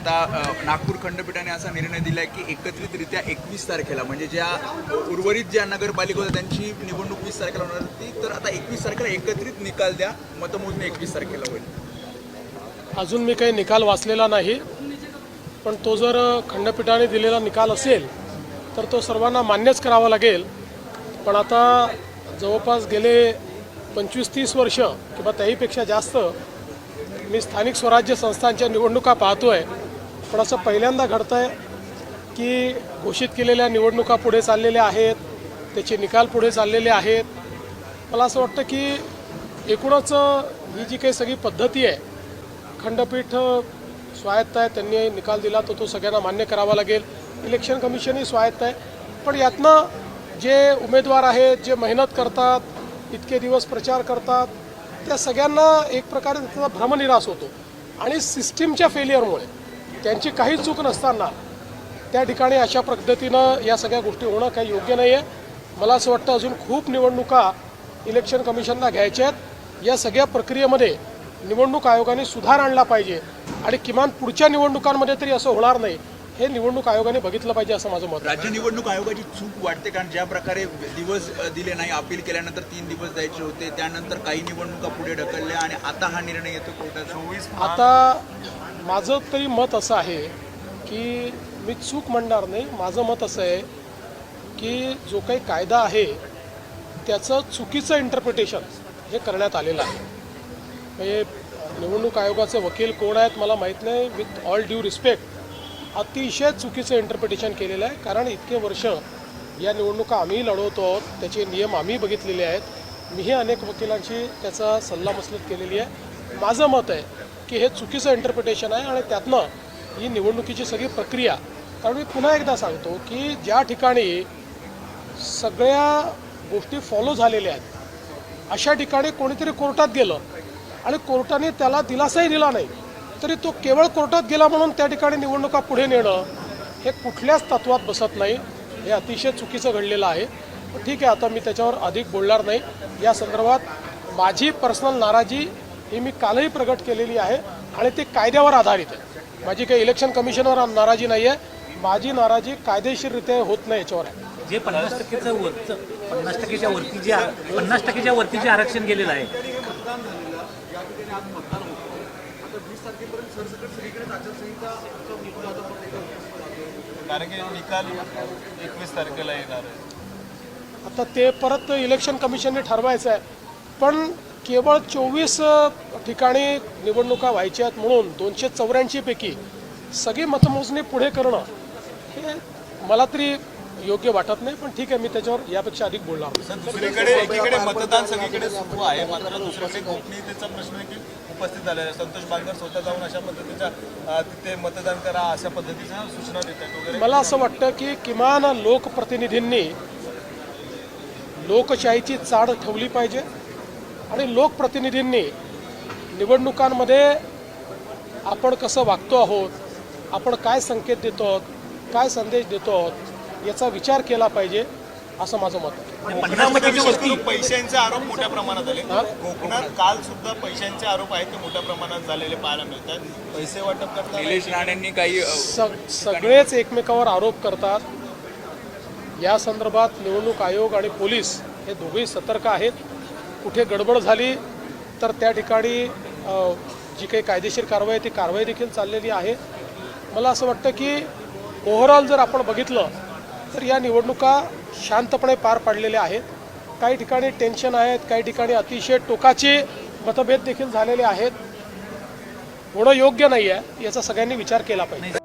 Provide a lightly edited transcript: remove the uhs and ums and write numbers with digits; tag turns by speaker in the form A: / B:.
A: आता नागपूर खंडपीठाने असा निर्णय दिला आहे की एकत्रितरित्या 21 तारखेला म्हणजे ज्या उर्वरित ज्या नगरपालिका होत्या त्यांची निवडणूक 20 तारखेला होणार होती, तर आता 21 तारखेला एकत्रित निकाल द्या, मतमोजणी 21 तारखेला होईल.
B: अजून मी काही निकाल वाचलेला नाही, पण तो जर खंडपीठाने दिलेला निकाल असेल तर तो सर्वांना मान्यच करावा लागेल. पण आता जवळपास गेले 25-30 वर्ष किंवा त्याहीपेक्षा जास्त मी स्थानिक स्वराज्य संस्थांच्या निवडणुका पाहतोय, पण असं पहिल्यांदा घडतं आहे की घोषित केलेल्या निवडणुका पुढे चाललेल्या आहेत, त्याचे निकाल पुढे चाललेले आहेत. मला असं वाटतं की एकूणच ही जी काही सगळी पद्धती आहे, खंडपीठ स्वायत्त आहे, त्यांनी निकाल दिला तर तो सगळ्यांना मान्य करावा लागेल. इलेक्शन कमिशनही स्वायत्त आहे, पण यातनं जे उमेदवार आहेत, जे मेहनत करतात, इतके दिवस प्रचार करतात, त्या सगळ्यांना एक प्रकारे त्याचा भ्रमनिरास होतो. आणि सिस्टीमच्या फेलियरमुळे त्यांची काही चूक नसताना त्या ठिकाणी अशा पद्धतीनं या सगळ्या गोष्टी होणं काही योग्य नाही आहे. मला असं वाटतं अजून खूप निवडणुका इलेक्शन कमिशनला घ्यायच्या आहेत. या सगळ्या प्रक्रियेमध्ये निवडणूक आयोगाने सुधार आणला पाहिजे आणि किमान पुढच्या निवडणुकांमध्ये तरी असं होणार नाही हे निवडणूक आयोगाने बघितलं पाहिजे असं माझं मत.
A: राज्य निवडणूक आयोगाची चूक वाटते, कारण ज्या प्रकारे दिवस दिले नाही, अपील केल्यानंतर 3 दिवस द्यायचे होते, त्यानंतर काही निवडणुका पुढे ढकलल्या आणि आता हा निर्णय येतो कोर्टाचा.
B: आता माझं तरी मत असं आहे की मी चूक म्हणणार नाही. माझं मत असं आहे की जो काही कायदा आहे त्याचं चुकीचं इंटरप्रिटेशन हे करण्यात आलेलं आहे. म्हणजे निवडणूक आयोगाचे वकील कोण आहेत मला माहीत नाही. विथ ऑल ड्यू रिस्पेक्ट अतिशय चुकीचं इंटरप्रिटेशन केलेलं आहे. कारण इतके वर्ष या निवडणुका आम्ही लढवतो आहोत, त्याचे नियम आम्ही बघितलेले आहेत. मीही अनेक वकिलांची त्याचा सल्लामसलत केलेली आहे. माझं मत आहे की हे चुकीचं इंटरप्रिटेशन आहे आणि त्यातनं ही निवडणुकीची सगळी प्रक्रिया, कारण मी पुन्हा एकदा सांगतो की ज्या ठिकाणी सगळ्या गोष्टी फॉलो झालेल्या आहेत अशा ठिकाणी कोणीतरी कोर्टात गेलं आणि कोर्टाने त्याला दिलासाही दिला नाही, तरी तो केवळ कोर्टात गेला म्हणून त्या ठिकाणी निवडणुका पुढे नेणं हे कुठल्याच तत्वात बसत नाही. हे अतिशय चुकीचं घडलेलं आहे. ठीक आहे, आता मी त्याच्यावर अधिक बोलणार नाही. या संदर्भात माझी पर्सनल नाराजी ही मी कालही प्रगट केलेली आहे आणि ती कायद्यावर आधारित आहे. माझी काही इलेक्शन कमिशनवर नाराजी नाही आहे. माझी नाराजी कायदेशीररित्या होत नाही याच्यावर आहे.
C: जे 50%चं वरचं 50%च्या वरती जे आरक्षण गेलेलं आहे,
D: कारण की निकाल 21 तारखेला येणार आहे.
B: आता ते परत इलेक्शन कमिशनने ठरवायचं आहे. पण केवळ 24 ठिकाणी निवडणुका व्हायच्या आहेत म्हणून 284 पैकी सगळी मतमोजणी पुढे करणं हे मला तरी योग्य वाटत नाही. पण ठीक आहे, मी त्याच्यावर यापेक्षा अधिक बोलणार नाही.
D: दुसरीकडे एकीकडे मतदान सगळीकडे सुरू आहे, मात्र दुसरीकडे गोपनीयतेचा प्रश्न देखील उपस्थित झालेला आहे. संतोष बांगर स्वतः जाऊन अशा पद्धतीच्या तिथे मतदान करा अशा पद्धतीच्या सूचना देतात वगैरे.
B: मला असं वाटतं की किमान लोकप्रतिनिधींनी लोकशाहीची चाड ठेवली पाहिजे आणि लोकप्रतिनिधींनी निवडणुकांमध्ये आपण कसं वागतो आहोत, आपण काय संकेत देतो आहोत, काय संदेश देतो आहोत याचा विचार केला पाहिजे असं माझं मत आहे.
D: पैशांचे आरोप मोठ्या प्रमाणात आले. कोकणात काल सुद्धा पैशांचे आरोप आहेत ते मोठ्या प्रमाणात झालेले पाहायला मिळतात. पैसे वाटप करताना
A: निलेश राणेंनी काही
B: सगळेच एकमेकावर आरोप करतात. या संदर्भात निवडणूक आयोग आणि पोलीस हे दोघेही सतर्क आहेत. कुठे गडबड झाली तर त्या ठिकाणी जी काही कायदेशीर कारवाई ती कारवाई देखील चाललेली आहे. मला असं वाटतं की ओव्हरऑल जर आपण बघितलं तर या निवडणुका शांतपणे पार पाडलेल्या आहेत. काही ठिकाणी टेन्शन आहेत, काही ठिकाणी अतिशय टोकाचे मतभेद देखील झालेले आहेत. होणं योग्य नाही आहे, याचा सगळ्यांनी विचार केला पाहिजे.